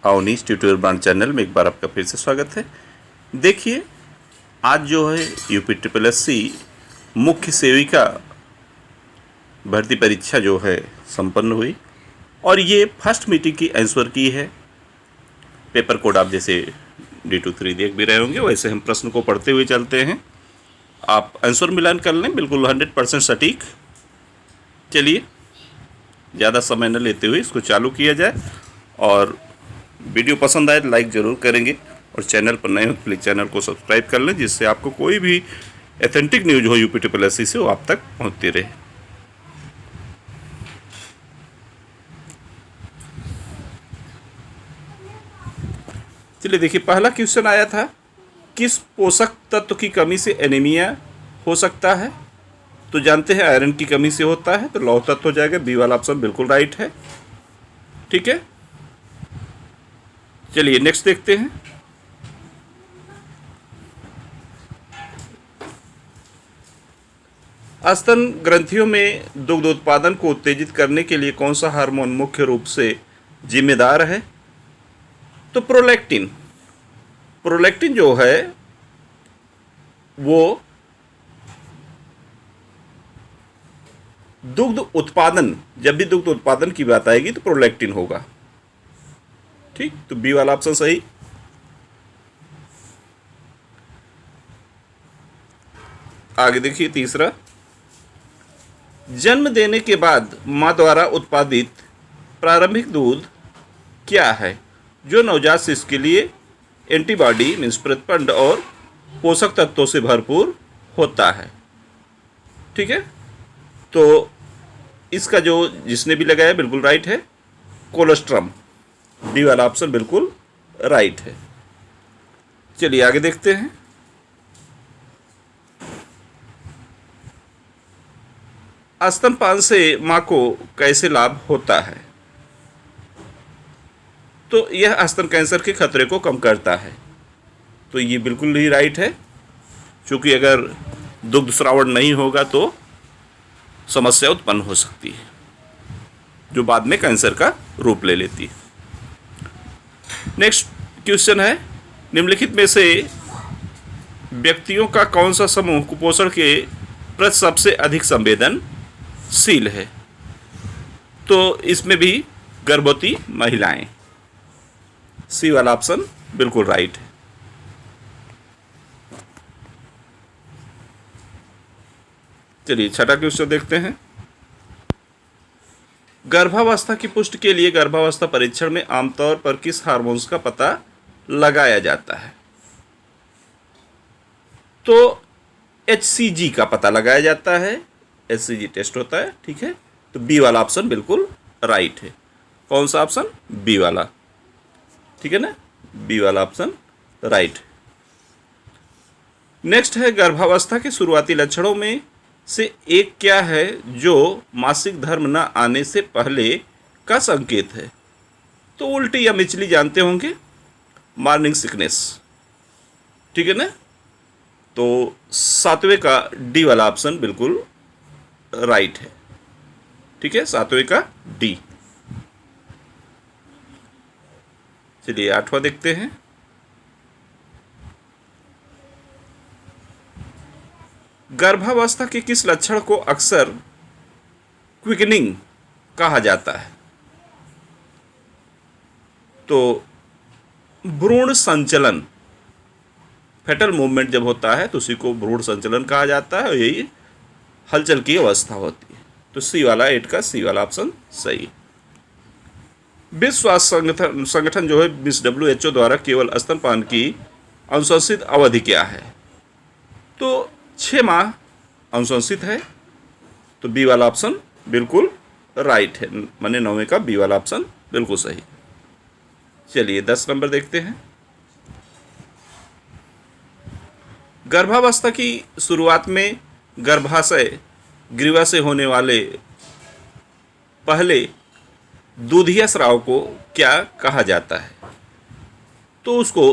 Awanish tutorial brand channel में एक बार आपका फिर से स्वागत है। देखिए, आज जो है यूपी ट्रिपल एस सी मुख्य सेविका भर्ती परीक्षा जो है संपन्न हुई और ये फर्स्ट मीटिंग की आंसर की है। पेपर कोड आप जैसे D23 देख भी रहे होंगे, वैसे हम प्रश्न को पढ़ते हुए चलते हैं। आप आंसर मिलान कर लें, बिल्कुल 100% सटीक। चलिए, ज़्यादा समय न लेते हुए इसको चालू किया जाए और वीडियो पसंद आए तो लाइक ज़रूर करेंगे और चैनल पर नए हो तो प्लीज़ चैनल को सब्सक्राइब कर लें, जिससे आपको कोई भी ऑथेंटिक न्यूज हो यूपी ट्रिपल एस सी से वो आप तक पहुँचती रहे। चलिए देखिए, पहला क्वेश्चन आया था, किस पोषक तत्व की कमी से एनीमिया हो सकता है? तो जानते हैं आयरन की कमी से होता है, तो लौह तत्व हो जाएगा। बी वाला ऑप्शन बिल्कुल राइट है। ठीक है, चलिए नेक्स्ट देखते हैं। स्तन ग्रंथियों में दुग्ध उत्पादन को उत्तेजित करने के लिए कौन सा हार्मोन मुख्य रूप से जिम्मेदार है? तो प्रोलैक्टिन। प्रोलैक्टिन जो है वो दुग्ध उत्पादन, जब भी दुग्ध उत्पादन की बात आएगी तो प्रोलैक्टिन होगा। ठीक, तो बी वाला ऑप्शन सही। आगे देखिए तीसरा, जन्म देने के बाद मां द्वारा उत्पादित प्रारंभिक दूध क्या है जो नवजात शिशु के लिए एंटीबॉडी मीन्स प्रतिपिंड और पोषक तत्वों से भरपूर होता है? ठीक है, तो इसका जो जिसने भी लगाया बिल्कुल राइट है, कोलोस्ट्रम। डी वाला ऑप्शन बिल्कुल राइट है। चलिए आगे देखते हैं। स्तनपान से मां को कैसे लाभ होता है? तो यह स्तन कैंसर के खतरे को कम करता है। तो ये बिल्कुल ही राइट है, क्योंकि अगर दुग्ध स्रावण नहीं होगा तो समस्या उत्पन्न हो सकती है, जो बाद में कैंसर का रूप ले लेती है। नेक्स्ट क्वेश्चन है, निम्नलिखित में से व्यक्तियों का कौन सा समूह कुपोषण के प्रति सबसे अधिक संवेदनशील है? तो इसमें भी गर्भवती महिलाएं। सी वाला ऑप्शन बिल्कुल राइट है। चलिए छठा क्वेश्चन देखते हैं। गर्भावस्था की पुष्टि के लिए गर्भावस्था परीक्षण में आमतौर पर किस हार्मोन्स का पता लगाया जाता है? तो HCG का पता लगाया जाता है। HCG टेस्ट होता है। ठीक है, तो बी वाला ऑप्शन बिल्कुल राइट है। कौन सा ऑप्शन? बी वाला। ठीक है ना, बी वाला ऑप्शन राइट। नेक्स्ट है, गर्भावस्था के शुरुआती लक्षणों में से एक क्या है जो मासिक धर्म न आने से पहले का संकेत है? तो उल्टी या मिचली जानते होंगे, मॉर्निंग सिकनेस। ठीक है ना, तो सातवें का डी वाला ऑप्शन बिल्कुल राइट है। ठीक है, सातवें का डी। चलिए आठवां देखते हैं। गर्भावस्था के किस लक्षण को अक्सर क्विकनिंग कहा जाता है? तो भ्रूण संचलन, फेटल मूवमेंट जब होता है तो उसी को भ्रूण संचलन कहा जाता है और यही हलचल की अवस्था होती है। तो सी वाला 8 का सी वाला ऑप्शन सही। विश्व स्वास्थ्य संगठन जो है मिस WHO द्वारा केवल स्तनपान की अनुशंसित अवधि क्या है? तो 6 माह अनुशंसित है। तो बी वाला ऑप्शन बिल्कुल राइट है, माने 9वें का बी वाला ऑप्शन बिल्कुल सही। चलिए 10 नंबर देखते हैं। गर्भावस्था की शुरुआत में गर्भाशय ग्रीवा से होने वाले पहले दूधिया स्राव को क्या कहा जाता है? तो उसको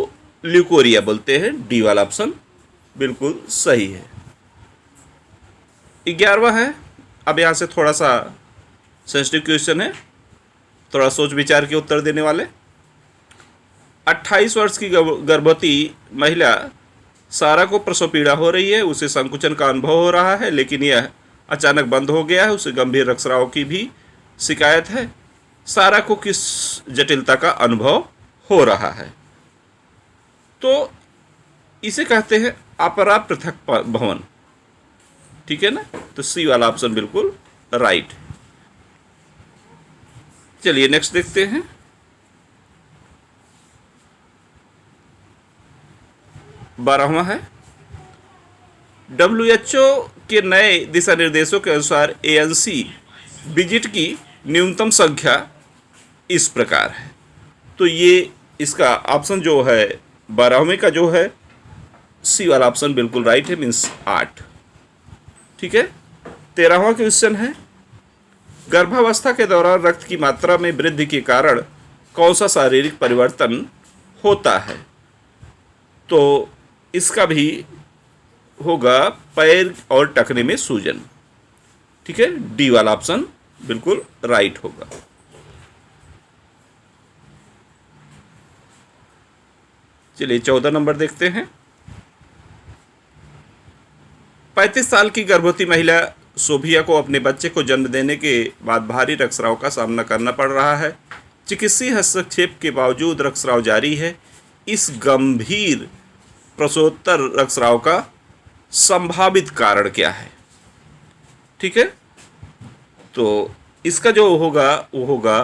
ल्यूकोरिया बोलते हैं। डी वाला ऑप्शन बिल्कुल सही है। 11वां है, अब यहाँ से थोड़ा सा सेंसिटिव क्वेश्चन है, थोड़ा सोच विचार के उत्तर देने वाले। 28 वर्ष की गर्भवती महिला सारा को प्रसव पीड़ा हो रही है, उसे संकुचन का अनुभव हो रहा है, लेकिन यह अचानक बंद हो गया है। उसे गंभीर रक्तस्राव की भी शिकायत है। सारा को किस जटिलता का अनुभव हो रहा है? तो इसे कहते हैं अपरा पृथक भवन। ठीक है ना? तो सी वाला ऑप्शन बिल्कुल राइट। चलिए नेक्स्ट देखते हैं। बारहवां है, WHO के नए दिशा निर्देशों के अनुसार ANC विजिट की न्यूनतम संख्या इस प्रकार है। तो ये इसका ऑप्शन जो है 12वें का जो है सी वाला ऑप्शन बिल्कुल राइट है, मीन्स 8। ठीक है। 13वां क्वेश्चन है, गर्भावस्था के दौरान रक्त की मात्रा में वृद्धि के कारण कौन सा शारीरिक परिवर्तन होता है? तो इसका भी होगा पैर और टखने में सूजन। ठीक है, डी वाला ऑप्शन बिल्कुल राइट होगा। चलिए 14 नंबर देखते हैं। 35 साल की गर्भवती महिला सोभिया को अपने बच्चे को जन्म देने के बाद भारी रक्तस्राव का सामना करना पड़ रहा है। चिकित्सीय हस्तक्षेप के बावजूद रक्तस्राव जारी है। इस गंभीर प्रसवोत्तर रक्तस्राव का संभावित कारण क्या है? ठीक है, तो इसका जो होगा वो होगा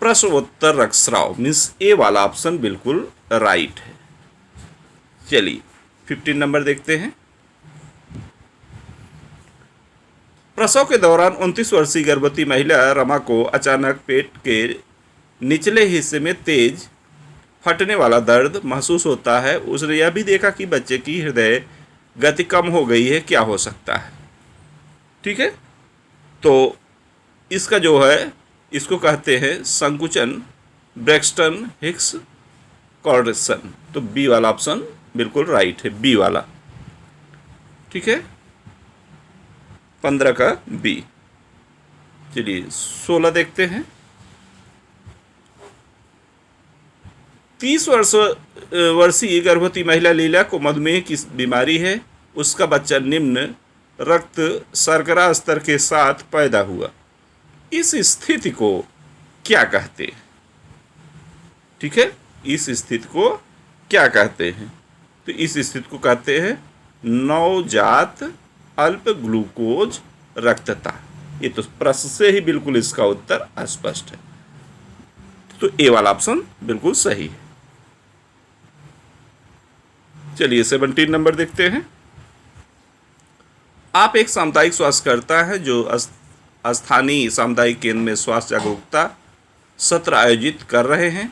प्रसवोत्तर रक्तस्राव, मीन्स ए वाला ऑप्शन बिल्कुल राइट है। चलिए 15 नंबर देखते हैं। प्रसव के दौरान 29 वर्षीय गर्भवती महिला रमा को अचानक पेट के निचले हिस्से में तेज फटने वाला दर्द महसूस होता है। उसने यह भी देखा कि बच्चे की हृदय गति कम हो गई है। क्या हो सकता है? ठीक है, तो इसका जो है इसको कहते हैं संकुचन ब्रैक्सटन हिक्स कॉर्डेशन। तो बी वाला ऑप्शन बिल्कुल राइट है, बी वाला। ठीक है, 15 का बी। चलिए 16 देखते हैं। 30 वर्षीय गर्भवती महिला लीला को मधुमेह की बीमारी है। उसका बच्चा निम्न रक्त शर्करा स्तर के साथ पैदा हुआ। इस स्थिति को क्या कहते हैं? ठीक है, इस स्थिति को क्या कहते हैं? तो इस स्थिति को कहते हैं नवजात अल्प ग्लूकोज रक्तता। ये तो प्रश्न से ही बिल्कुल इसका उत्तर स्पष्ट है। तो ए वाला ऑप्शन बिल्कुल सही है। चलिए 17 नंबर देखते हैं। आप एक सामुदायिक स्वास्थ्यकर्ता हैं जो स्थानीय सामुदायिक केंद्र में स्वास्थ्य जागरूकता सत्र आयोजित कर रहे हैं।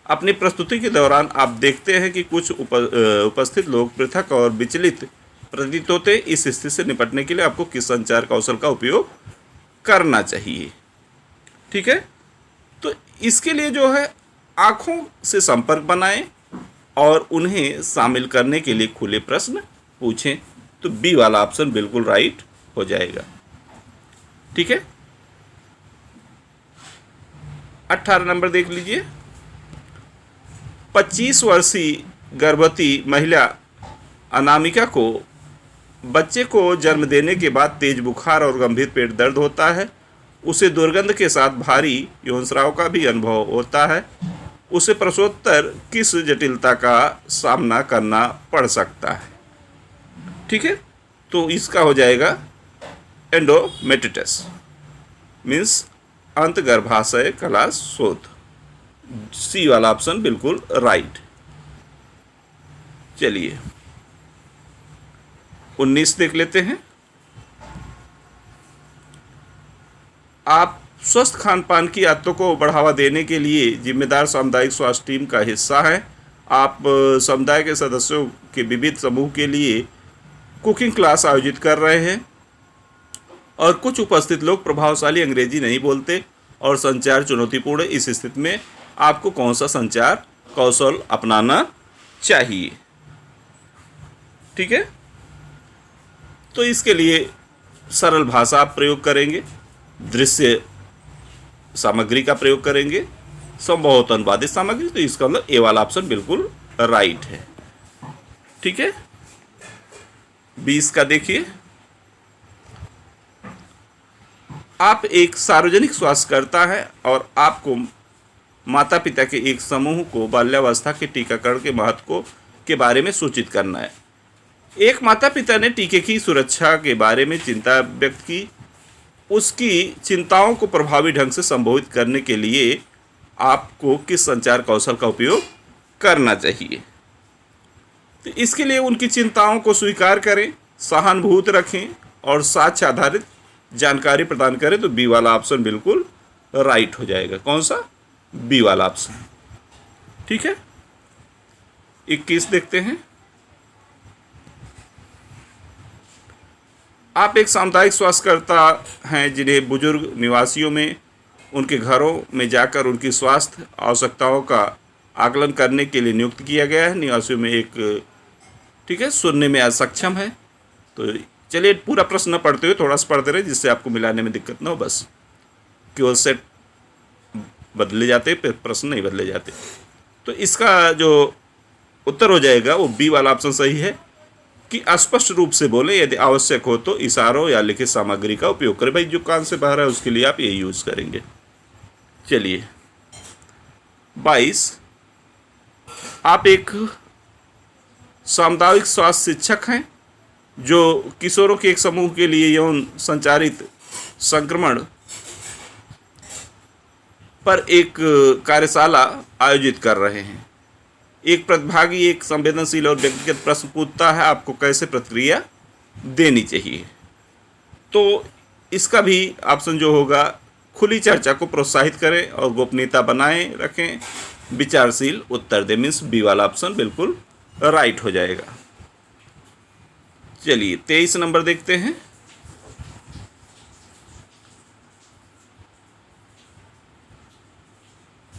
अपनी प्रस्तुति के दौरान आप देखते हैं कि कुछ उपस्थित लोग पृथक और विचलित प्रतीत होते। इस स्थिति से निपटने के लिए आपको किस संचार कौशल का उपयोग करना चाहिए? ठीक है, तो इसके लिए जो है आँखों से संपर्क बनाएं और उन्हें शामिल करने के लिए खुले प्रश्न पूछें। तो बी वाला ऑप्शन बिल्कुल राइट हो जाएगा। ठीक है, 18 नंबर देख लीजिए। 25 वर्षीय गर्भवती महिला अनामिका को बच्चे को जन्म देने के बाद तेज बुखार और गंभीर पेट दर्द होता है। उसे दुर्गंध के साथ भारी यौनस्राव का भी अनुभव होता है। उसे प्रसवोत्तर किस जटिलता का सामना करना पड़ सकता है? ठीक है, तो इसका हो जाएगा एंडोमेट्रिटिस, मीन्स अंतगर्भाशय कला शोथ। सी वाला ऑप्शन बिल्कुल राइट। चलिए 19 देख लेते हैं। आप स्वस्थ खान पान की आदतों को बढ़ावा देने के लिए जिम्मेदार सामुदायिक स्वास्थ्य टीम का हिस्सा हैं। आप समुदाय के सदस्यों के विविध समूह के लिए कुकिंग क्लास आयोजित कर रहे हैं और कुछ उपस्थित लोग प्रभावशाली अंग्रेजी नहीं बोलते और संचार चुनौतीपूर्ण। इस स्थिति में आपको कौन सा संचार कौशल अपनाना चाहिए? ठीक है, तो इसके लिए सरल भाषा आप प्रयोग करेंगे, दृश्य सामग्री का प्रयोग करेंगे, संभवतः अनुवादित सामग्री, तो इसका मतलब ए वाला ऑप्शन बिल्कुल राइट है। ठीक है, 20 का देखिए, आप एक सार्वजनिक स्वास्थ्यकर्ता है और आपको माता पिता के एक समूह को बाल्यावस्था के टीकाकरण के महत्व के बारे में सूचित करना है। एक माता पिता ने टीके की सुरक्षा के बारे में चिंता व्यक्त की। उसकी चिंताओं को प्रभावी ढंग से संबोधित करने के लिए आपको किस संचार कौशल का उपयोग करना चाहिए? तो इसके लिए उनकी चिंताओं को स्वीकार करें, सहानुभूति रखें और साक्ष्य आधारित जानकारी प्रदान करें। तो बी वाला ऑप्शन बिल्कुल राइट हो जाएगा। कौन सा? बी वाला ऑप्शन। ठीक है, 21 देखते हैं। आप एक सामुदायिक स्वास्थ्यकर्ता हैं जिन्हें बुजुर्ग निवासियों में उनके घरों में जाकर उनकी स्वास्थ्य आवश्यकताओं का आकलन करने के लिए नियुक्त किया गया है। निवासियों में एक, ठीक है, सुनने में असक्षम है। तो चलिए पूरा प्रश्न न पढ़ते हुए थोड़ा सा पढ़ते रहे, जिससे आपको मिलाने में दिक्कत ना हो। बस केवल सेट बदले जाते, प्रश्न नहीं बदले जाते। तो इसका जो उत्तर हो जाएगा वो बी वाला ऑप्शन सही है कि स्पष्ट रूप से बोले, यदि आवश्यक हो तो इशारों या लिखित सामग्री का उपयोग करें। भाई जो कान से बाहर है उसके लिए आप ये यूज़ करेंगे। चलिए 22, आप एक सामुदायिक स्वास्थ्य शिक्षक हैं जो किशोरों के एक समूह के लिए यौन संचारित संक्रमण पर एक कार्यशाला आयोजित कर रहे हैं। एक प्रतिभागी एक संवेदनशील और व्यक्तिगत प्रश्न पूछता है, आपको कैसे प्रतिक्रिया देनी चाहिए? तो इसका भी ऑप्शन जो होगा, खुली चर्चा को प्रोत्साहित करें और गोपनीयता बनाए रखें, विचारशील उत्तर दें। मीन्स बी वाला ऑप्शन बिल्कुल राइट हो जाएगा। चलिए 23 नंबर देखते हैं।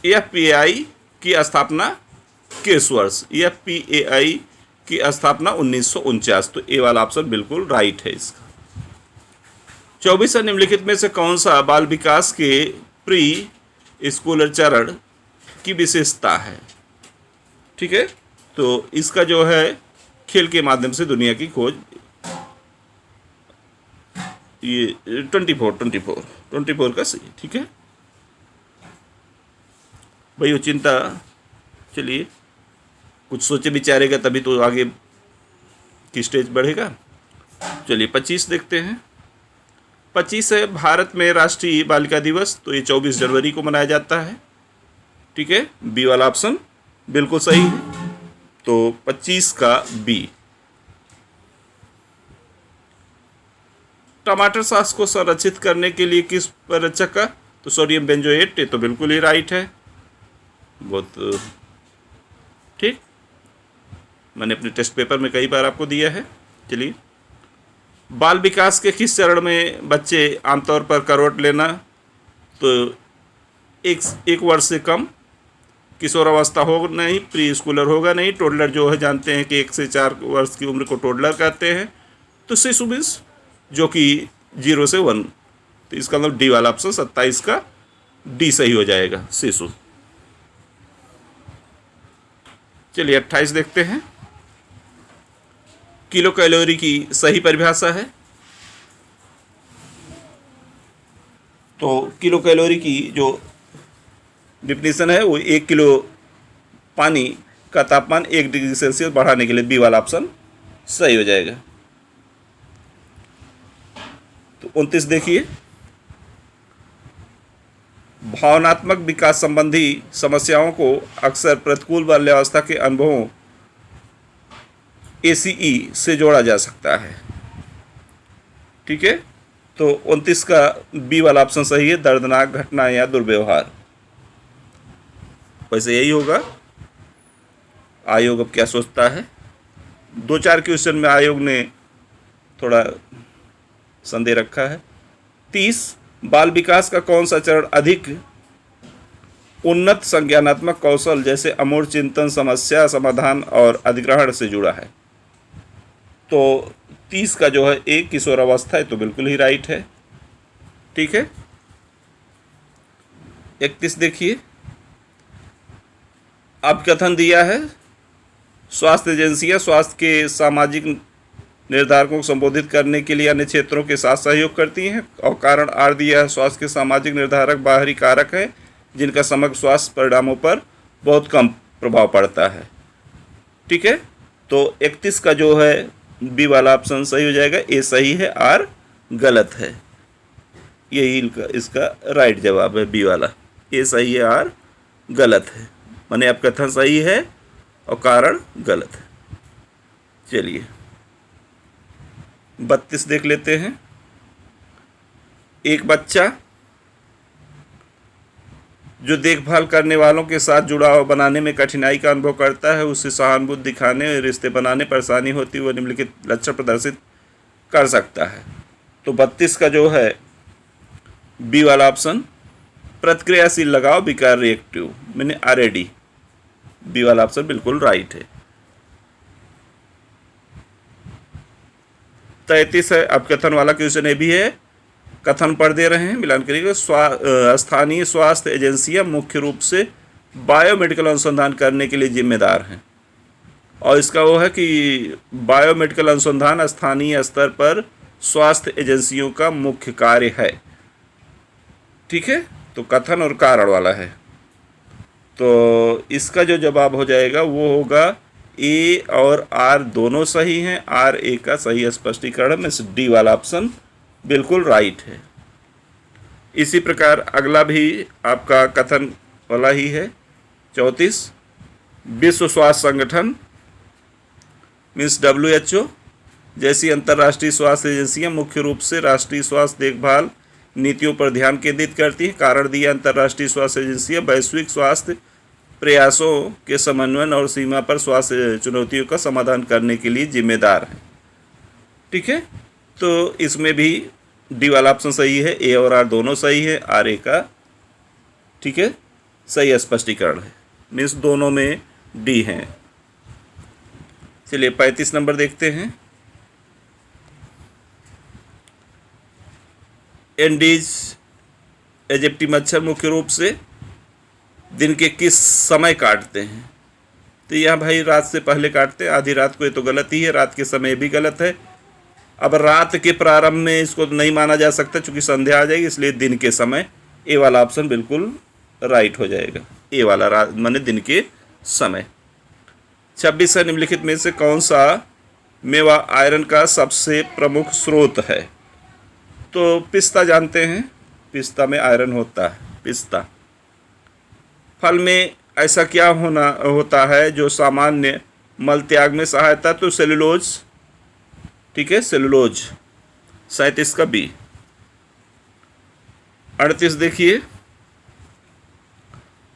एफपीएआई की स्थापना किस वर्ष? एफपीएआई की स्थापना 1949। तो ए वाला ऑप्शन बिल्कुल राइट है इसका। 24 निम्नलिखित में से कौन सा बाल विकास के प्री स्कूलर चरण की विशेषता है? ठीक है, तो इसका जो है खेल के माध्यम से दुनिया की खोज, ये 24 का सही। ठीक है भाई, वो चिंता, चलिए कुछ सोचे विचारेगा तभी तो आगे की स्टेज बढ़ेगा। चलिए 25 देखते हैं। 25 है भारत में राष्ट्रीय बालिका दिवस। तो ये 24 जनवरी को मनाया जाता है। ठीक है, बी वाला ऑप्शन बिल्कुल सही है। तो 25 का बी। टमाटर सॉस को संरक्षित करने के लिए किस परिरक्षक का? तो सोडियम बेंजोएट। ये तो बिल्कुल ही राइट है। बहुत ठीक, मैंने अपने टेस्ट पेपर में कई बार आपको दिया है। चलिए, बाल विकास के किस चरण में बच्चे आमतौर पर करवट लेना? तो एक वर्ष से कम, किशोरावस्था हो नहीं, प्री स्कूलर होगा नहीं, टोडलर जो है जानते हैं कि 1 से 4 वर्ष की उम्र को टोडलर कहते हैं। तो शिशु मीन्स जो कि 0 से 1। तो इसका मतलब डी वाला ऑप्शन 27 का डी सही हो जाएगा, शिशु। चलिए 28 देखते हैं। किलो कैलोरी की सही परिभाषा है। तो किलो कैलोरी की जो डिफिनीशन है वो 1 किलो पानी का तापमान 1 डिग्री सेल्सियस बढ़ाने के लिए बी वाला ऑप्शन सही हो जाएगा। तो 29 देखिए। भावनात्मक विकास संबंधी समस्याओं को अक्सर प्रतिकूल बाल्यावस्था के अनुभवों ACE से जोड़ा जा सकता है। ठीक है, तो 29 का बी वाला ऑप्शन सही है, दर्दनाक घटना या दुर्व्यवहार। वैसे यही होगा। आयोग अब क्या सोचता है? 2-4 क्वेश्चन में आयोग ने थोड़ा संदेह रखा है। 30, बाल विकास का कौन सा चरण अधिक उन्नत संज्ञानात्मक कौशल जैसे अमूर्त चिंतन, समस्या समाधान और अधिग्रहण से जुड़ा है? तो 30 का जो है एक किशोरावस्था है, तो बिल्कुल ही राइट है। ठीक है, 31 देखिए। अब कथन दिया है, स्वास्थ्य एजेंसियां स्वास्थ्य के सामाजिक निर्धारकों को संबोधित करने के लिए अन्य क्षेत्रों के साथ सहयोग करती हैं। और कारण आर दिया है, स्वास्थ्य के सामाजिक निर्धारक बाहरी कारक हैं जिनका समग्र स्वास्थ्य परिणामों पर बहुत कम प्रभाव पड़ता है। ठीक है, तो 31 का जो है बी वाला ऑप्शन सही हो जाएगा। ए सही है, आर गलत है। यही इसका राइट जवाब है, बी वाला। ए सही है, आर गलत है, माने अब कथन सही है और कारण गलत है। चलिए 32 देख लेते हैं। एक बच्चा जो देखभाल करने वालों के साथ जुड़ाव बनाने में कठिनाई का अनुभव करता है, उसे सहानुभूति दिखाने, रिश्ते बनाने परेशानी होती है, वह निम्नलिखित लक्षण प्रदर्शित कर सकता है। तो 32 का जो है बी वाला ऑप्शन, प्रतिक्रियाशील लगाव विकार रिएक्टिव, मैंने आरएडी, बी वाला ऑप्शन बिल्कुल राइट है। 33 है, अब कथन वाला क्वेश्चन ये भी है, कथन पढ़ दे रहे हैं, मिलान करिएगा। स्थानीय स्वास्थ्य एजेंसियां मुख्य रूप से बायोमेडिकल अनुसंधान करने के लिए जिम्मेदार हैं। और इसका वो है कि बायोमेडिकल अनुसंधान स्थानीय स्तर पर स्वास्थ्य एजेंसियों का मुख्य कार्य है। ठीक है, तो कथन और कारण वाला है, तो इसका जो जवाब हो जाएगा वो होगा ए और आर दोनों सही हैं। आर ए का सही स्पष्टीकरण में डी वाला ऑप्शन बिल्कुल राइट है। इसी प्रकार अगला भी आपका कथन वाला ही है। 34, विश्व स्वास्थ्य संगठन मीन्स WHO जैसी अंतर्राष्ट्रीय स्वास्थ्य एजेंसियां मुख्य रूप से राष्ट्रीय स्वास्थ्य देखभाल नीतियों पर ध्यान केंद्रित करती हैं। कारण दिया, अंतर्राष्ट्रीय स्वास्थ्य एजेंसियां वैश्विक स्वास्थ्य प्रयासों के समन्वयन और सीमा पर स्वास्थ्य चुनौतियों का समाधान करने के लिए जिम्मेदार हैं। ठीक है, तो इसमें भी डी वाला ऑप्शन सही है, ए और आर दोनों सही है, आर ए का ठीक है सही स्पष्टीकरण है, मीन्स दोनों में डी हैं। चलिए 35 नंबर देखते हैं। एंडीज एजिप्टी मच्छर मुख्य रूप से दिन के किस समय काटते हैं? तो यह भाई रात से पहले काटते हैं, आधी रात को, ये तो गलत ही है, रात के समय भी गलत है। अब रात के प्रारंभ में इसको नहीं माना जा सकता क्योंकि संध्या आ जाएगी, इसलिए दिन के समय, ए वाला ऑप्शन बिल्कुल राइट हो जाएगा, ए वाला रात माने दिन के समय। 26 है, निम्नलिखित में से कौन सा मेवा आयरन का सबसे प्रमुख स्रोत है? तो पिस्ता जानते हैं, पिस्ता में आयरन होता है, पिस्ता। फल में ऐसा क्या होता है जो सामान्य मल त्याग में सहायता? तो सेलुलोज, ठीक है, सेलुलोज। 37 का बी। 38 देखिए,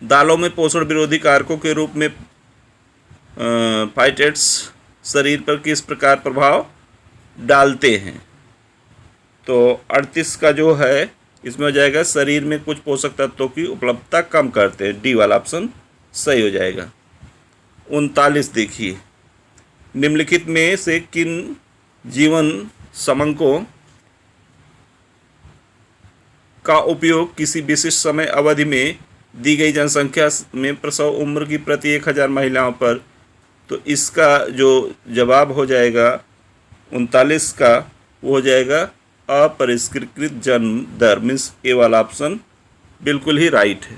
दालों में पोषण विरोधी कारकों के रूप में फाइटेट्स शरीर पर किस प्रकार प्रभाव डालते हैं? तो 38 का जो है इसमें हो जाएगा शरीर में कुछ पोषक तत्वों की उपलब्धता कम करते हैं, डी वाला ऑप्शन सही हो जाएगा। 39 देखिए, निम्नलिखित में से किन जीवन समंकों का उपयोग किसी विशिष्ट समय अवधि में दी गई जनसंख्या में प्रसव उम्र की प्रति 1000 महिलाओं पर? तो इसका जो जवाब हो जाएगा 39 का, वो हो जाएगा अपरिष्कृत जन्म दर, मीन्स ए वाला ऑप्शन बिल्कुल ही राइट है।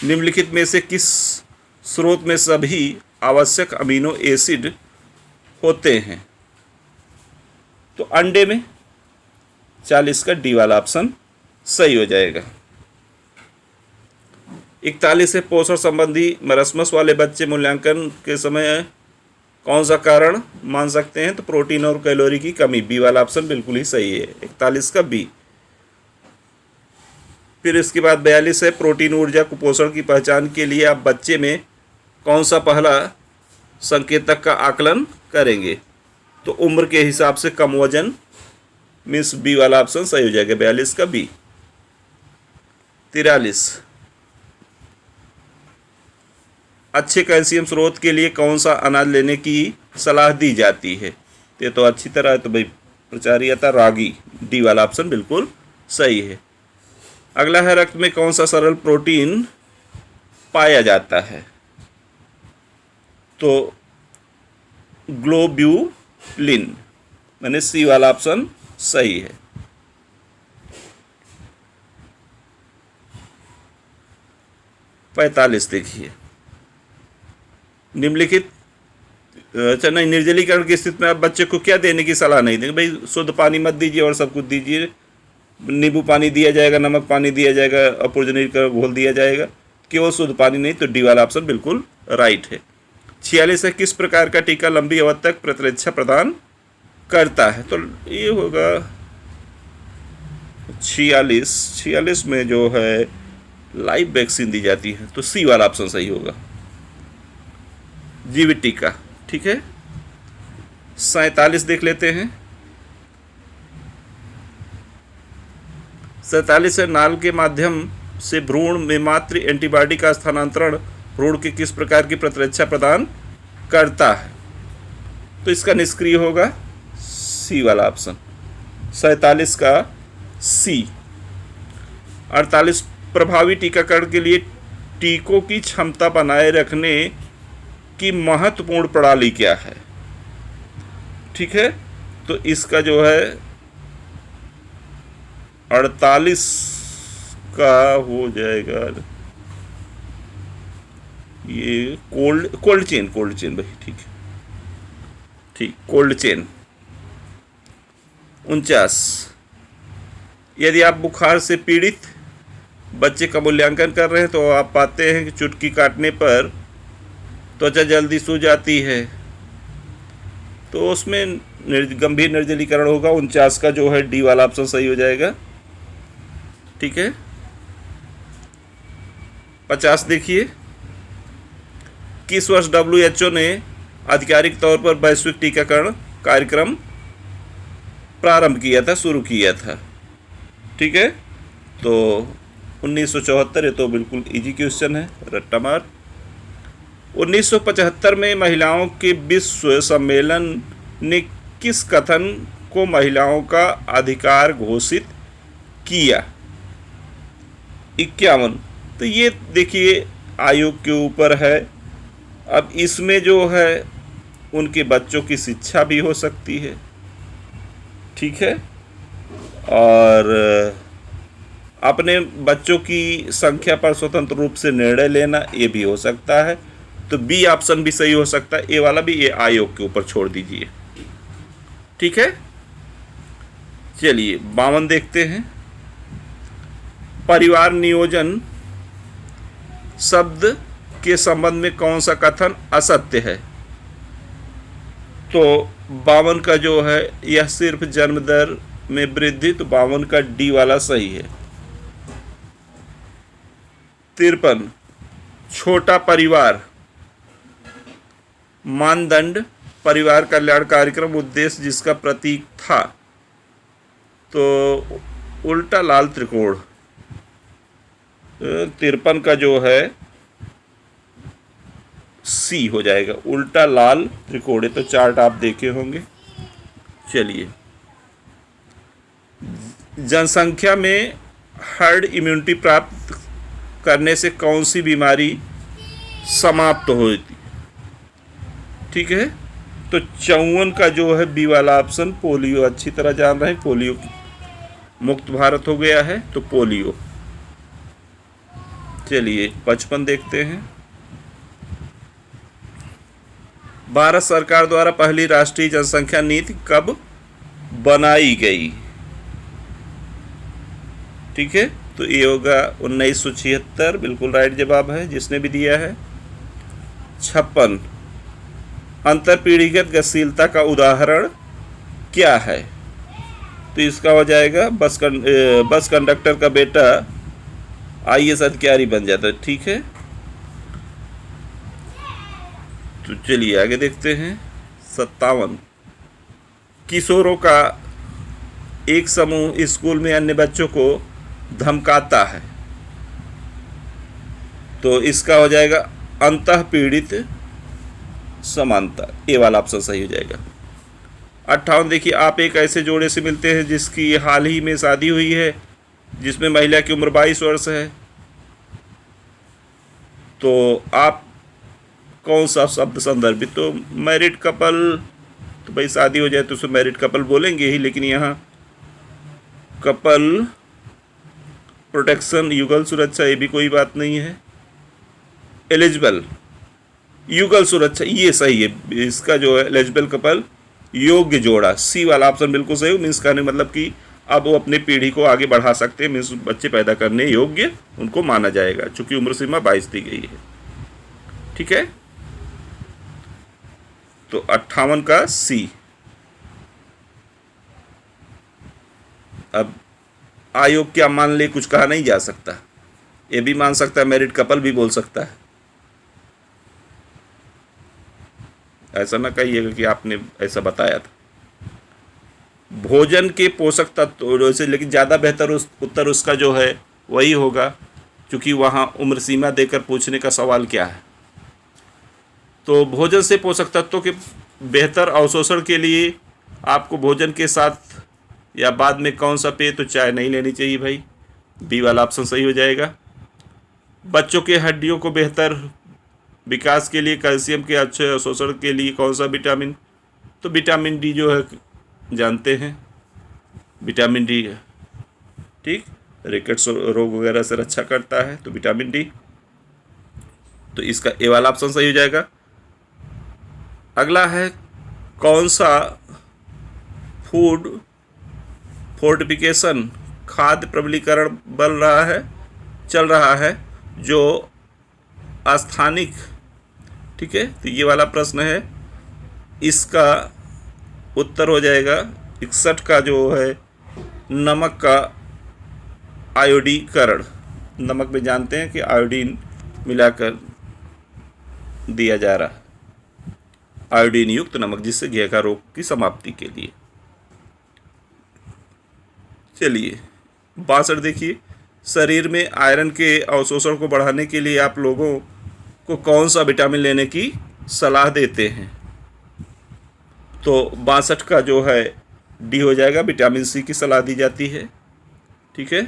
निम्नलिखित में से किस स्रोत में सभी आवश्यक अमीनो एसिड होते हैं? तो अंडे में, 40 का डी वाला ऑप्शन सही हो जाएगा। 41 है, पोषण संबंधी मरस्मस वाले बच्चे मूल्यांकन के समय कौन सा कारण मान सकते हैं? तो प्रोटीन और कैलोरी की कमी, बी वाला ऑप्शन बिल्कुल ही सही है, 41 का बी। फिर इसके बाद 42 है, प्रोटीन ऊर्जा कुपोषण की पहचान के लिए आप बच्चे में कौन सा पहला संकेतक का आकलन करेंगे? तो उम्र के हिसाब से कम वजन, मीन्स बी वाला ऑप्शन सही हो जाएगा, 42 का बी। 43, अच्छे कैल्शियम स्रोत के लिए कौन सा अनाज लेने की सलाह दी जाती है? ये तो अच्छी तरह तो भाई प्रचारित था, रागी, डी वाला ऑप्शन बिल्कुल सही है। अगला है, रक्त में कौन सा सरल प्रोटीन पाया जाता है? तो ग्लोब्यूलिन, मैंने सी वाला ऑप्शन सही है। पैंतालीस देखिए, निम्नलिखित अच्छा नहीं, निर्जलीकरण की स्थिति में आप बच्चे को क्या देने की सलाह नहीं देंगे? भाई शुद्ध पानी मत दीजिए और सब कुछ दीजिए, नींबू पानी दिया जाएगा, नमक पानी दिया जाएगा, अपुर्जनीय घोल दिया जाएगा, केवल शुद्ध पानी नहीं। तो डी वाला ऑप्शन बिल्कुल राइट है। 46 है, किस प्रकार का टीका लंबी अवधि तक प्रतिरक्षा प्रदान करता है? तो ये होगा 46 में जो है लाइव वैक्सीन दी जाती है, तो सी वाला ऑप्शन सही होगा, जीवित टीका। ठीक है, 47 देख लेते हैं। 47 है, नाल के माध्यम से भ्रूण में मातृ एंटीबॉडी का स्थानांतरण भ्रूण की किस प्रकार की प्रतिरक्षा प्रदान करता है? तो इसका निष्क्रिय होगा सी वाला ऑप्शन, 47 का सी। 48, प्रभावी टीकाकरण के लिए टीकों की क्षमता बनाए रखने की महत्वपूर्ण प्रणाली क्या है? ठीक है, तो इसका जो है 48 का हो जाएगा ये कोल्ड चेन भाई। ठीक है, ठीक, कोल्ड चेन। 49, यदि आप बुखार से पीड़ित बच्चे का मूल्यांकन कर रहे हैं तो आप पाते हैं कि चुटकी काटने पर त्वचा जल्दी सूज जाती है, तो उसमें गंभीर निर्जलीकरण होगा। 49 का जो है डी वाला ऑप्शन सही हो जाएगा। ठीक है, 50 देखिए, किस वर्ष WHO ने आधिकारिक तौर पर वैश्विक टीकाकरण कार्यक्रम प्रारंभ किया था, शुरू किया था? ठीक है, तो 1974। ये तो बिल्कुल इजी क्वेश्चन है, रट्टा मार। 1975 में महिलाओं के विश्व सम्मेलन ने किस कथन को महिलाओं का अधिकार घोषित किया? 51, तो ये देखिए आयोग के ऊपर है। अब इसमें जो है उनके बच्चों की शिक्षा भी हो सकती है। ठीक है, और अपने बच्चों की संख्या पर स्वतंत्र रूप से निर्णय लेना, ये भी हो सकता है। तो बी ऑप्शन भी सही हो सकता है, ए वाला भी, ये आयोग के ऊपर छोड़ दीजिए। ठीक है, चलिए 52 देखते हैं। परिवार नियोजन शब्द के संबंध में कौन सा कथन असत्य है? तो 52 का जो है यह सिर्फ जन्म दर में वृद्धि, तो 52 का डी वाला सही है। 53, छोटा परिवार मानदंड परिवार कल्याण कार्यक्रम उद्देश्य जिसका प्रतीक था, तो उल्टा लाल त्रिकोण। 53 का जो है सी हो जाएगा, उल्टा लाल त्रिकोण। तो चार्ट आप देखे होंगे। चलिए, जनसंख्या में हर्ड इम्यूनिटी प्राप्त करने से कौन सी बीमारी समाप्त होती? ठीक है, तो 54 का जो है बी वाला ऑप्शन, पोलियो। अच्छी तरह जान रहे हैं, पोलियो मुक्त भारत हो गया है, तो पोलियो। चलिए 55 देखते हैं। भारत सरकार द्वारा पहली राष्ट्रीय जनसंख्या नीति कब बनाई गई? ठीक है, तो ये होगा 1976, बिल्कुल राइट जवाब है जिसने भी दिया है। 56, अंतरपीढ़ीगत गतिशीलता का उदाहरण क्या है? तो इसका हो जाएगा बस कंडक्टर का बेटा IAS अधिकारी बन जाता है। ठीक है, तो चलिए आगे देखते हैं। 57, किशोरों का एक समूह स्कूल में अन्य बच्चों को धमकाता है, तो इसका हो जाएगा अंतःपीड़ित समानता, ए वाला ऑप्शन सही हो जाएगा। 58 देखिए, आप एक ऐसे जोड़े से मिलते हैं जिसकी हाल ही में शादी हुई है जिसमें महिला की उम्र 22 वर्ष है, तो आप कौन सा शब्द संदर्भित? तो मैरिड कपल, तो भाई शादी हो जाए तो उसे मैरिड कपल बोलेंगे ही, लेकिन यहाँ कपल प्रोटेक्शन, युगल सुरक्षा, ये भी कोई बात नहीं है। एलिजिबल, युगल सुरक्षा ये सही है, इसका जो है एलिजिबल कपल, योग्य जोड़ा, सी वाला ऑप्शन बिल्कुल सही है। मीन्स कहने मतलब कि अब वो अपनी पीढ़ी को आगे बढ़ा सकते हैं, मीन्स बच्चे पैदा करने योग्य उनको माना जाएगा, चूंकि उम्र सीमा 22 दी गई है। ठीक है, तो 58 का सी। अब आयोग क्या मान ले, कुछ कहा नहीं जा सकता, ये भी मान सकता है, मैरिड कपल भी बोल सकता है। ऐसा ना कहिएगा कि आपने ऐसा बताया था। भोजन के पोषक तत्व वैसे, लेकिन ज़्यादा बेहतर उत्तर उसका जो है वही होगा, क्योंकि वहाँ उम्र सीमा देकर पूछने का सवाल क्या है। तो भोजन से पोषक तत्वों के बेहतर अवशोषण के लिए आपको भोजन के साथ या बाद में कौन सा पेय? तो चाय नहीं लेनी चाहिए भाई, बी वाला ऑप्शन सही हो जाएगा। बच्चों के हड्डियों को बेहतर विकास के लिए कैल्शियम के अच्छे अवशोषण के लिए कौन सा विटामिन? तो विटामिन डी जो है जानते हैं, विटामिन डी है, ठीक, रिकेट्स रोग वगैरह से रक्षा करता है, तो विटामिन डी, तो इसका ए वाला ऑप्शन सही हो जाएगा। अगला है कौन सा फूड फोर्टिफिकेशन, खाद्य प्रबलीकरण चल रहा है जो अस्थानिक, ठीक है, तो ये वाला प्रश्न है, इसका उत्तर हो जाएगा 61 का जो है नमक का आयोडीकरण। नमक में जानते हैं कि आयोडीन मिलाकर दिया जा रहा है, आयोडीन युक्त नमक, जिससे घेका रोग की समाप्ति के लिए। चलिए 62 देखिए, शरीर में आयरन के अवशोषण को बढ़ाने के लिए आप लोगों को कौन सा विटामिन लेने की सलाह देते हैं? तो 62 का जो है डी हो जाएगा, विटामिन सी की सलाह दी जाती है। ठीक है,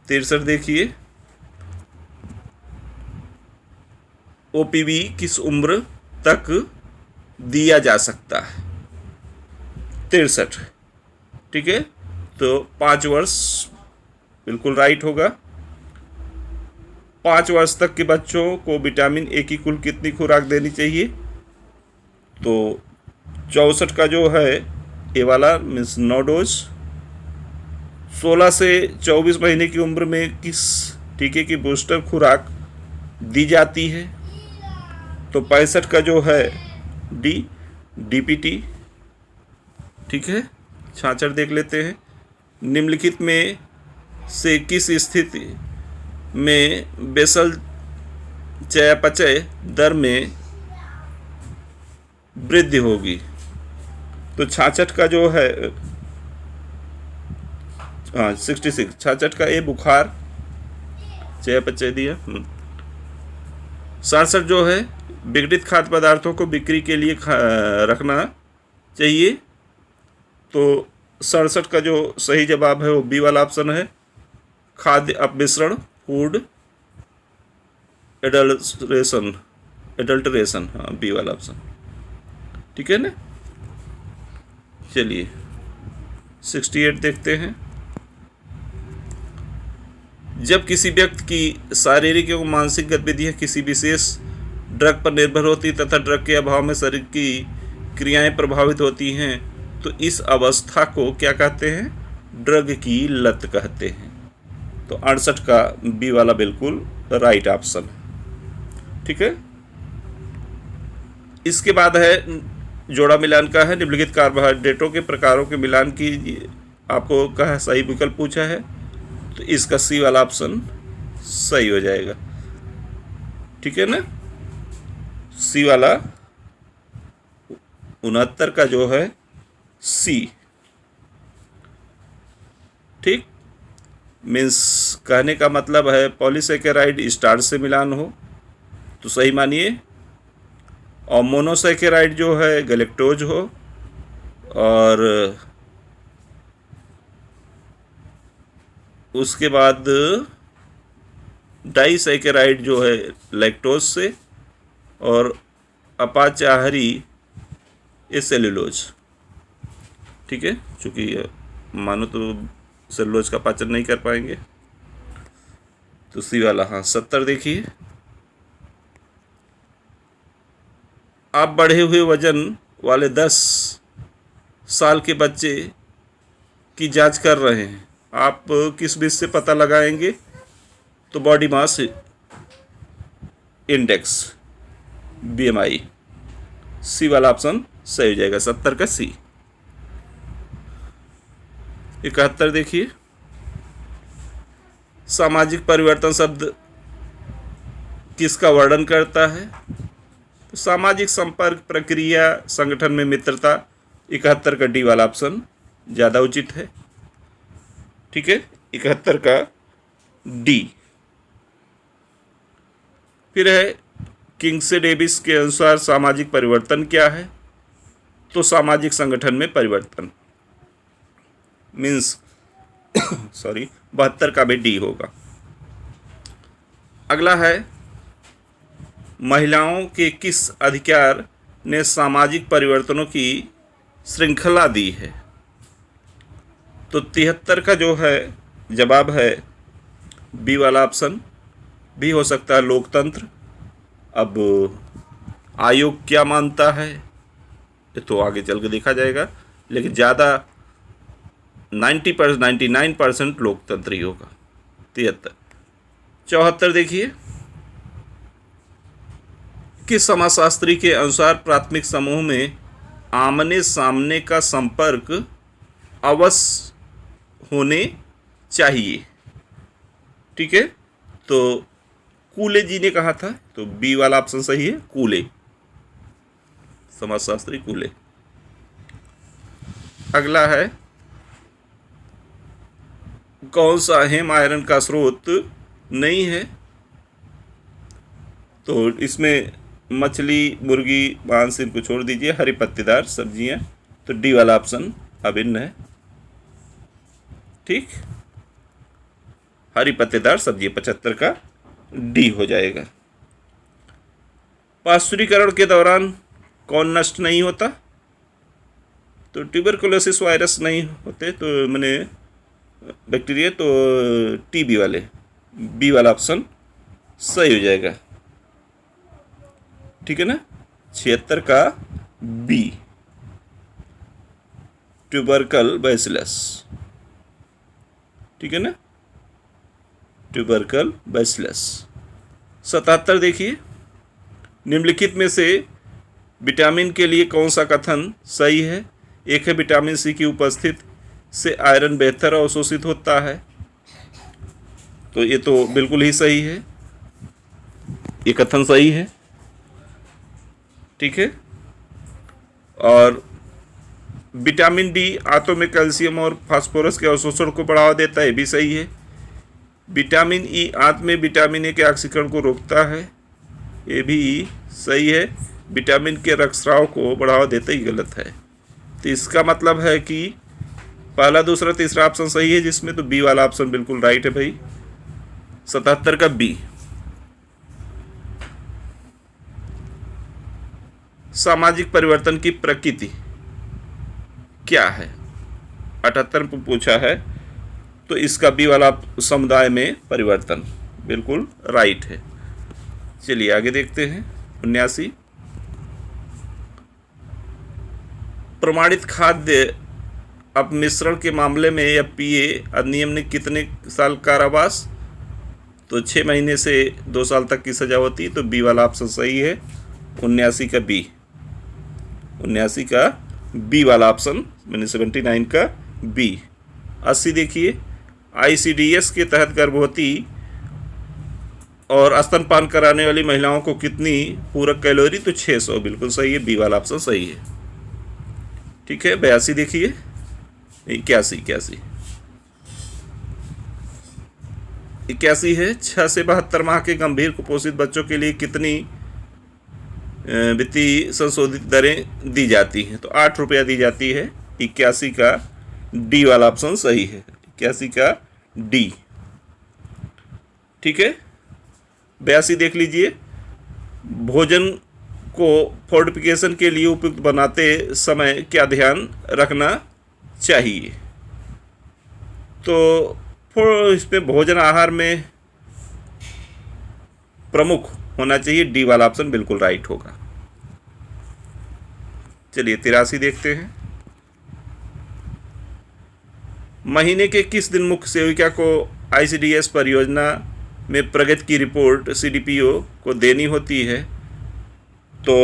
63 देखिए, ओपीवी किस उम्र तक दिया जा सकता है? 63, ठीक है, तो 5 वर्ष बिल्कुल राइट होगा। 5 वर्ष तक के बच्चों को विटामिन ए की कुल कितनी खुराक देनी चाहिए? तो 64 का जो है ए वाला मीन्स 9 डोज। 16 से 24 महीने की उम्र में किस टीके की बूस्टर खुराक दी जाती है? तो 65 का जो है डीपीटी। ठीक है, 66 देख लेते हैं, निम्नलिखित में से किस स्थिति में बेसल चयापचय दर में वृद्धि होगी? तो 66 का जो है 66, 66 का ए बुखार चयापचय दिया। 67 जो है विघटित खाद्य पदार्थों को बिक्री के लिए रखना चाहिए। तो 67 का जो सही जवाब है वो बी वाला ऑप्शन है, खाद्य अपमिश्रण, फूड एडल्ट्रेशन, हाँ बी वाला ऑप्शन। ठीक है ना, चलिए 68 देखते हैं। जब किसी व्यक्ति की शारीरिक एवं मानसिक गतिविधियां किसी विशेष ड्रग पर निर्भर होती तथा ड्रग के अभाव में शरीर की क्रियाएं प्रभावित होती हैं, तो इस अवस्था को क्या कहते हैं? ड्रग की लत कहते हैं। तो 68 का बी वाला बिल्कुल राइट ऑप्शन। ठीक है, इसके बाद है जोड़ा मिलान का है, निम्नलिखित कार्बोहाइड्रेटों के प्रकारों के मिलान की आपको कहा सही विकल्प पूछा है, तो इसका सी वाला ऑप्शन सही हो जाएगा। ठीक है ना, सी वाला 69 का जो है सी। ठीक, मीन्स कहने का मतलब है पॉलीसेकेराइड स्टार्च से मिलान हो तो सही मानिए, और मोनोसेकेराइड जो है गैलेक्टोज हो, और उसके बाद डाइसैकेराइड जो है लैक्टोज से, और अपाचाहरी ये सेलुलोज। ठीक है, चूँकि मानो तो सेलुलोज का पाचन नहीं कर पाएंगे। तो सी वाला, हाँ 70 देखिए, आप बढ़े हुए वजन वाले 10 साल के बच्चे की जांच कर रहे हैं, आप किस विधि से पता लगाएंगे? तो बॉडी मास इंडेक्स, BMI। सी वाला ऑप्शन सही हो जाएगा, 70 का सी। 71 देखिए, सामाजिक परिवर्तन शब्द किसका वर्णन करता है? तो सामाजिक संपर्क, प्रक्रिया, संगठन में मित्रता। 71 का डी वाला ऑप्शन ज़्यादा उचित है। ठीक है, 71 का डी। फिर है किंग्से डेविस के अनुसार सामाजिक परिवर्तन क्या है? तो सामाजिक संगठन में परिवर्तन, मीन्स 72 का भी डी होगा। अगला है, महिलाओं के किस अधिकार ने सामाजिक परिवर्तनों की श्रृंखला दी है? तो 73 का जो है जवाब है बी वाला ऑप्शन। भी हो सकता है लोकतंत्र। अब आयोग क्या मानता है ये तो आगे चल के देखा जाएगा, लेकिन ज़्यादा 99% लोकतंत्र ही होगा। 73। 74 देखिए, किस समाजशास्त्री के अनुसार प्राथमिक समूह में आमने सामने का संपर्क अवश्य होने चाहिए? ठीक है, तो कूले जी ने कहा था, तो बी वाला ऑप्शन सही है, कूले, समाजशास्त्री कूले। अगला है, कौन सा हेम आयरन का स्रोत नहीं है? तो इसमें मछली, मुर्गी, मांस इनको छोड़ दीजिए, हरी पत्तेदार सब्जियां। तो डी वाला ऑप्शन अभिन्न है। ठीक, हरी पत्तेदार सब्जी 75 का डी हो जाएगा। पाश्चुरीकरण के दौरान कौन नष्ट नहीं होता? तो ट्यूबरकुलोसिस वायरस नहीं होते, तो मैंने बैक्टीरिया, तो टीबी वाले, बी वाला ऑप्शन सही हो जाएगा। ठीक है ना, 76 का बी, ट्यूबरकल बैसिलस। ठीक है ना, ट्यूबरकल बैसिलस। 77 देखिए, निम्नलिखित में से विटामिन के लिए कौन सा कथन सही है? एक है, विटामिन सी की उपस्थिति से आयरन बेहतर अवशोषित होता है, तो ये तो बिल्कुल ही सही है, ये कथन सही है। ठीक है, और विटामिन डी आंतों में कैल्शियम और फास्फोरस के अवशोषण को बढ़ावा देता है, ये भी सही है। विटामिन ई आंत में विटामिन ए के ऑक्सीकरण को रोकता है, ये भी सही है। विटामिन के रक्तस्राव को बढ़ावा देता ही गलत है। तो इसका मतलब है कि पहला, दूसरा, तीसरा ऑप्शन सही है जिसमें, तो बी वाला ऑप्शन बिल्कुल राइट है भाई, 77 का बी। सामाजिक परिवर्तन की प्रकृति क्या है? 78 में पूछा है, तो इसका बी वाला समुदाय में परिवर्तन बिल्कुल राइट है। चलिए आगे देखते हैं। 79, प्रमाणित खाद्य अपमिश्रण के मामले में एफपीए अधिनियम ने कितने साल कारावास? तो 6 महीने से 2 साल तक की सजा होती है, तो बी वाला ऑप्शन सही है, 79 का बी। 79 का बी वाला ऑप्शन, मैंने 79 का बी। 80 देखिए, ICDS के तहत गर्भवती और स्तनपान कराने वाली महिलाओं को कितनी पूरक कैलोरी? तो 600, बिल्कुल सही है, बी वाला ऑप्शन सही है। ठीक है, 82 देखिए, 81 है, 6 से 72 माह के गंभीर कुपोषित बच्चों के लिए कितनी वित्तीय संशोधित दरें दी जाती हैं? तो 8 रुपया दी जाती है। 81 का डी वाला ऑप्शन सही है, 81 का डी। ठीक है। 82 देख लीजिए, भोजन को फोर्टिफिकेशन के लिए उपयुक्त बनाते समय क्या ध्यान रखना चाहिए। तो इसमें भोजन आहार में प्रमुख होना चाहिए, डी वाला ऑप्शन बिल्कुल राइट होगा। चलिए 83 देखते हैं। महीने के किस दिन मुख्य सेविका को ICDS परियोजना में प्रगति की रिपोर्ट CDPO को देनी होती है। तो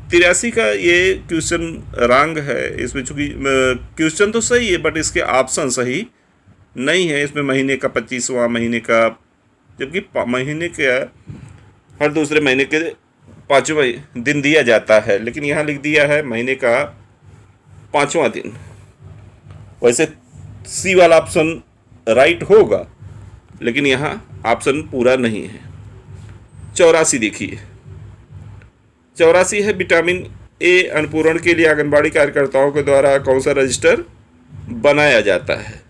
83 का ये क्वेश्चन रॉन्ग है। इसमें चूंकि क्वेश्चन तो सही है बट इसके ऑप्शन सही नहीं है। इसमें महीने का 25वां महीने का, जबकि महीने के हर दूसरे महीने के 5वां दिन दिया जाता है, लेकिन यहाँ लिख दिया है महीने का 5वां दिन। वैसे सी वाला ऑप्शन राइट होगा, लेकिन यहाँ ऑप्शन पूरा नहीं है। 84 देखिए, 84 है विटामिन ए अनुपूरण के लिए आंगनबाड़ी कार्यकर्ताओं के द्वारा कौन सा रजिस्टर बनाया जाता है।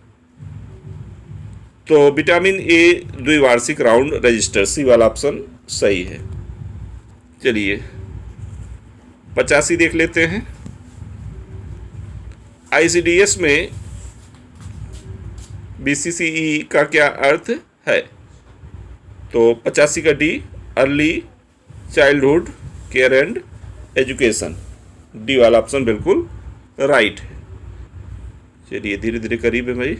तो विटामिन ए द्विवार्षिक राउंड रजिस्टर, सी वाला ऑप्शन सही है। चलिए 85 देख लेते हैं। ICDS में BCCE का क्या अर्थ है। तो 85 का D, early childhood care and education, D वाला ऑप्शन बिल्कुल राइट है। चलिए धीरे धीरे करीब है भाई।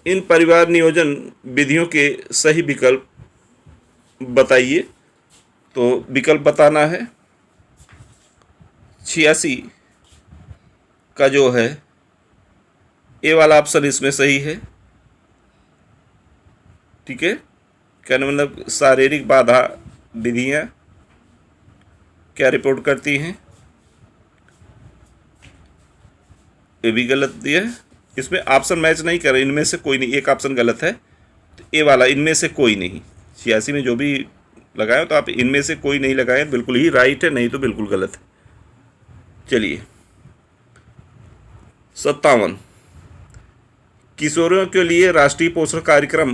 इन परिवार नियोजन विधियों के सही विकल्प बताइए। तो विकल्प बताना है। 86 का जो है ए वाला ऑप्शन इसमें सही है। ठीक है, कहने मतलब शारीरिक बाधा विधियाँ क्या रिपोर्ट करती हैं, ये भी गलत दिया है। इसमें ऑप्शन मैच नहीं कर रहे, इनमें से कोई नहीं, एक ऑप्शन गलत है। तो ए वाला इनमें से कोई नहीं। 86 में जो भी लगाए तो आप इनमें से कोई नहीं लगाएं, बिल्कुल ही राइट है, नहीं तो बिल्कुल गलत है। चलिए 57, किशोरों के लिए राष्ट्रीय पोषण कार्यक्रम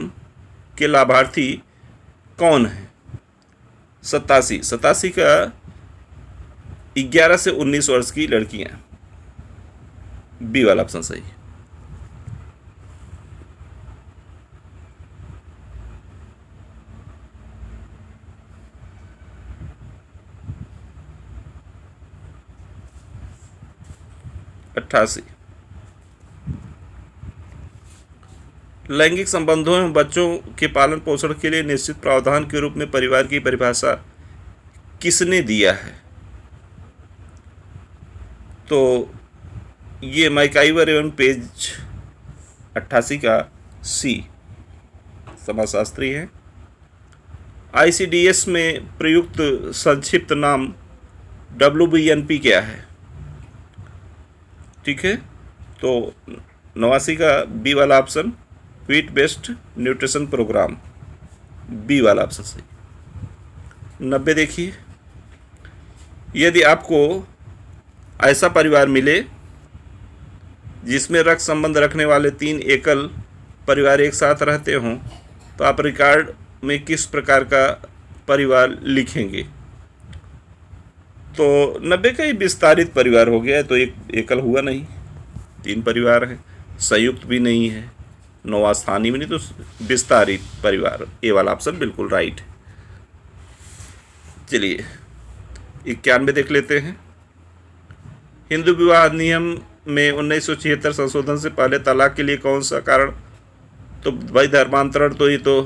के लाभार्थी कौन है। 87 का 11 से 19 वर्ष की लड़कियां, बी वाला ऑप्शन सही है। अट्ठासी, लैंगिक संबंधों में बच्चों के पालन पोषण के लिए निश्चित प्रावधान के रूप में परिवार की परिभाषा किसने दिया है। तो ये मैकाइवर एवं पेज 88 का सी समाजशास्त्री है। ICDS में प्रयुक्त संक्षिप्त नाम WBNP क्या है। ठीक है, तो 89 का बी वाला option, wheat based nutrition program, B वाला ऑप्शन सही। 90 देखिए, यदि आपको ऐसा परिवार मिले जिसमें रक्त संबंध रखने वाले 3 एकल परिवार एक साथ रहते हों, तो आप रिकॉर्ड में किस प्रकार का परिवार लिखेंगे। तो 90 का ही विस्तारित परिवार हो गया है, तो एक एकल हुआ नहीं, 3 परिवार है, संयुक्त भी नहीं है, नौस्थानी भी नहीं, तो विस्तारित परिवार, ए वाला ऑप्शन बिल्कुल राइट है। चलिए 91 देख लेते हैं। हिंदू विवाह अधिनियम में 1976 संशोधन से पहले तलाक के लिए कौन सा कारण। तो भाई धर्मांतरण, तो ये तो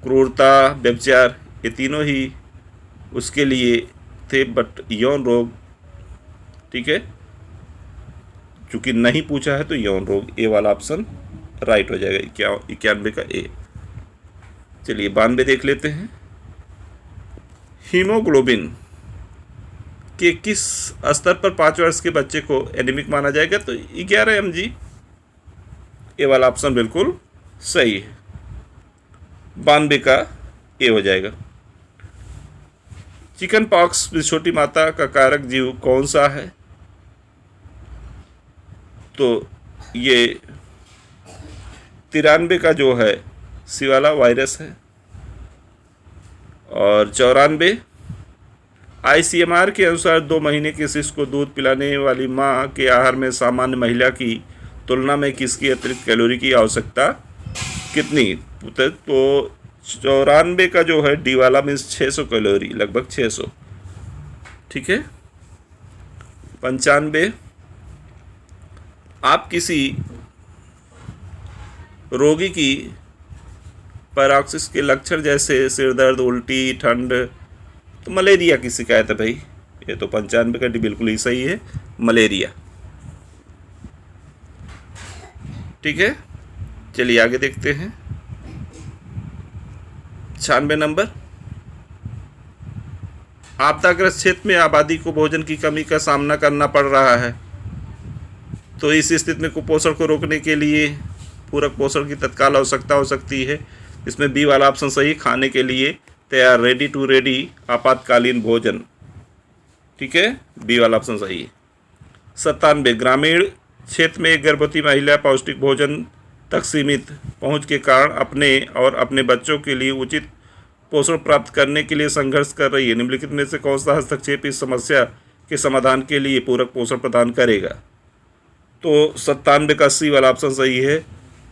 क्रूरता, व्यभिचार, ये तीनों ही उसके लिए थे, बट यौन रोग, ठीक है, चूंकि नहीं पूछा है तो यौन रोग, ए वाला ऑप्शन राइट हो जाएगा। 91 का ए। चलिए 92 देख लेते हैं। हीमोग्लोबिन के किस स्तर पर 5 वर्ष के बच्चे को एनीमिक माना जाएगा। तो 11 mg, ए वाला ऑप्शन बिल्कुल सही है। 92 का ए हो जाएगा। चिकन पॉक्स छोटी माता का कारक जीव कौन सा है। तो ये 93 का जो है सी वाला वायरस है। और 94 ICMR के अनुसार 2 महीने के शिशु को दूध पिलाने वाली माँ के आहार में सामान्य महिला की तुलना में किसकी अतिरिक्त कैलोरी की आवश्यकता कितनी? तो 94 का जो है डी वाला मीन्स 600 कैलोरी, लगभग 600। ठीक है। 95 आप किसी रोगी की पैराक्सिस के लक्षण जैसे सिर दर्द, उल्टी, ठंड, तो मलेरिया की शिकायत है भाई। ये तो 95 का डी बिल्कुल ही सही है, मलेरिया। ठीक है, चलिए आगे देखते हैं। 96 नंबर, आपदाग्रस्त क्षेत्र में आबादी को भोजन की कमी का सामना करना पड़ रहा है, तो इस स्थिति में कुपोषण को रोकने के लिए पूरक पोषण की तत्काल आवश्यकता हो सकती है। इसमें बी वाला ऑप्शन सही, खाने के लिए तैयार, रेडी टू रेडी आपातकालीन भोजन। ठीक है, बी वाला ऑप्शन सही है। 97 ग्रामीण क्षेत्र में एक गर्भवती महिला पौष्टिक भोजन तक सीमित पहुंच के कारण अपने और अपने बच्चों के लिए उचित पोषण प्राप्त करने के लिए संघर्ष कर रही है। निम्नलिखित में से कौन सा हस्तक्षेप इस समस्या के समाधान के लिए पूरक पोषण प्रदान करेगा? तो 97 का सी वाला ऑप्शन सही है,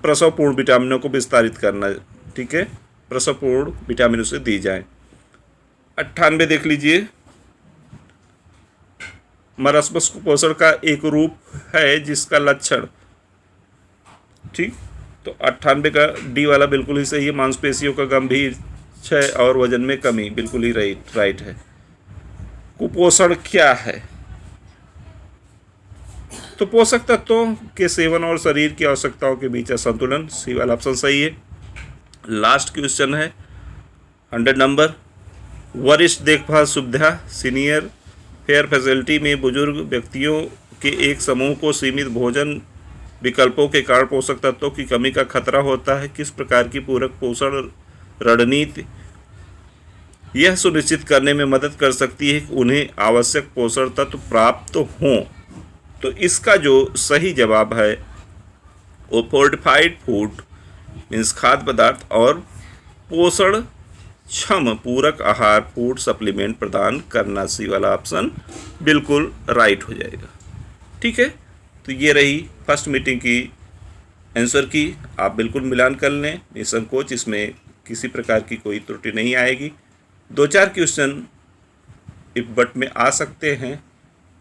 प्रसवपूर्ण विटामिनों को विस्तारित करना। ठीक है, प्रसवपूर्ण विटामिन उसे दी जाए। 98 देख लीजिए, मरस्मस कुपोषण का एक रूप है जिसका लक्षण। ठीक, तो 98 का डी वाला बिल्कुल ही सही है, मांसपेशियों का गंभीर क्षय और वजन में कमी, बिल्कुल ही राइट है। कुपोषण क्या है? तो पोषक तत्वों के सेवन और शरीर की आवश्यकताओं के बीच असंतुलन, सी वाला ऑप्शन सही है। लास्ट क्वेश्चन है 100 नंबर, वरिष्ठ देखभाल सुविधा सीनियर फेयर फैसिलिटी में बुजुर्ग व्यक्तियों के एक समूह को सीमित भोजन विकल्पों के कारण पोषक तत्वों की कमी का खतरा होता है। किस प्रकार की पूरक पोषण रणनीति यह सुनिश्चित करने में मदद कर सकती है कि उन्हें आवश्यक पोषण तत्व प्राप्त हों? तो इसका जो सही जवाब है वो फोर्टिफाइड फूड मीन्स खाद्य पदार्थ और पोषण क्षम पूरक आहार फूड सप्लीमेंट प्रदान करना, सी वाला ऑप्शन बिल्कुल राइट हो जाएगा। ठीक है, तो ये रही फर्स्ट मीटिंग की आंसर की। आप बिल्कुल मिलान कर लें निसंकोच, इसमें किसी प्रकार की कोई त्रुटि नहीं आएगी। 2-4 क्वेश्चन इफ बट में आ सकते हैं,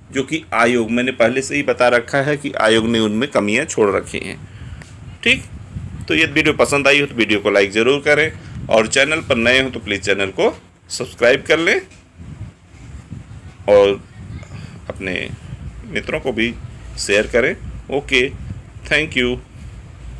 जो कि आयोग, मैंने पहले से ही बता रखा है कि आयोग ने उनमें कमियां छोड़ रखी हैं। ठीक, तो ये वीडियो पसंद आई हो तो वीडियो को लाइक ज़रूर करें, और चैनल पर नए हो तो प्लीज़ चैनल को सब्सक्राइब कर लें, और अपने मित्रों को भी शेयर करें। Okay, thank you.